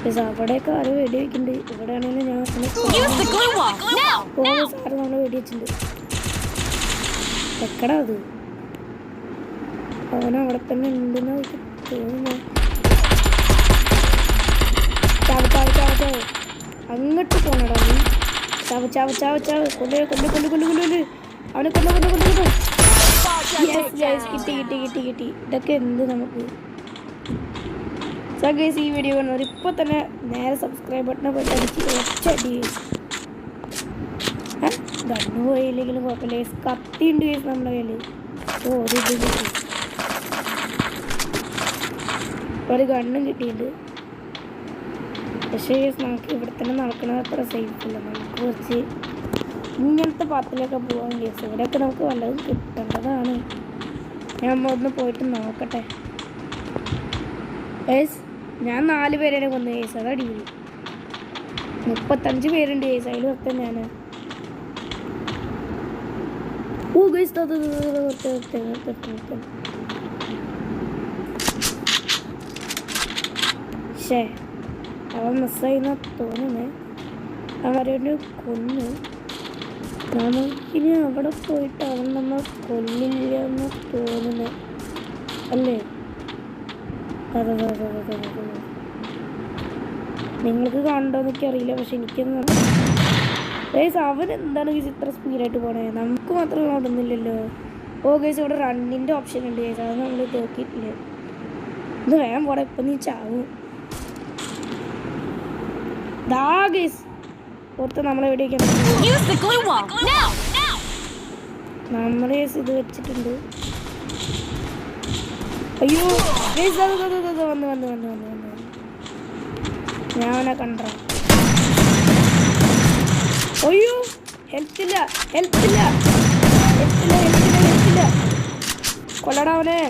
അവിടെയൊക്കെ ആരോ വെടി വെക്കുന്നുണ്ട്. ഇവിടെ ആണെങ്കിലും ഞാൻ സാറ് നമ്മൾ വെടി വെച്ചിട്ടുണ്ട്. എക്കടാ അത് അവനവിടെ തന്നെ ഉണ്ടെന്ന് തോന്നുന്നു. അങ്ങോട്ട് പോണടാ നീ. ചാവ് ചാവ് ചാവ് ചാവ് കൊല്ല് കൊല്ല് കൊല്ല് കൊല്ല് കൊല്ല് അവനെ കൊല്ല് കൊല്ല് കൊല്ല് കൊല്ല്. കിട്ടി കിട്ടി കിട്ടി കിട്ടി. ഇതൊക്കെ എന്ത് നമുക്ക് ഗൈസ് ഈ വീഡിയോ കാണുന്നവർ ഇപ്പോൾ തന്നെ നേരെ സബ്സ്ക്രൈബ് ബട്ടനെ പോയിട്ട് അടിച്ച് ഒറ്റടി. ഗണ്ണ് പോയില്ലെങ്കിലും കുഴപ്പമില്ല. കത്തി ഉണ്ട് ഗൈസ് നമ്മുടെ കയ്യിൽ. ഒരു ഗണ്ണും കിട്ടിയിട്ടുണ്ട്. പക്ഷേ നമുക്ക് ഇവിടെ തന്നെ നടക്കണത് അത്ര സേഫ് അല്ല. നമുക്ക് കുറച്ച് ഇങ്ങനത്തെ പാത്തിലൊക്കെ പോകാൻ കേസ്. ഇവിടെയൊക്കെ നമുക്ക് വല്ലതും കിട്ടേണ്ടതാണ്. ഞാൻ ഒന്ന് പോയിട്ട് നോക്കട്ടെ. ഗൈസ് ഞാൻ 4 പേരെ കൊന്നു കേസ്. അത് അടിപൊളി. 35 പേരുണ്ട് കേസ്. അതിൽ ഒത്ത ഞാൻ ഗൈസ് ശേ അവൻ മിസ്സായിന്നാ തോന്നുന്നേ. അവരോട് കൊന്നു. നമുക്കിനി അവിടെ പോയിട്ട് അവൻ നമ്മൾ കൊല്ലില്ല എന്ന് തോന്നുന്നു അല്ലേ? അതെ അതെ അതെ അതെ. നിങ്ങൾക്ക് കാണണ്ടോന്നൊക്കെ അറിയില്ല. പക്ഷെ എനിക്കൊന്നും ഗൈസ് അവൻ എന്താണ് ഗൈസ് ഇത്ര സ്പീഡായിട്ട് പോണേ? നമുക്ക് മാത്രം ഓടുന്നില്ലല്ലോ. ഗൈസ് ഇവിടെ റണ്ണിൻ്റെ ഓപ്ഷൻ ഉണ്ട് ഗൈസ്. അത് നമ്മൾ നോക്കിയിട്ടില്ല. ഇത് വേഗം പോടെ. ഇപ്പം നീ ചാവും. പുറത്ത് നമ്മളെവിടെയൊക്കെ നമ്മൾ ഇത് വെച്ചിട്ടുണ്ട്. അയ്യോ വന്ന് വന്ന് വന്ന് വന്ന് വന്ന് ഞാൻ അവനെ കണ്ട. അയ്യോ ഹെൽത്തില്ല ഹെൽത്തില്ല ഹെൽത്തില്ല ഹെൽത്തില്ല ഹെൽത്തില്ല. കൊല്ലടാ അവനെ.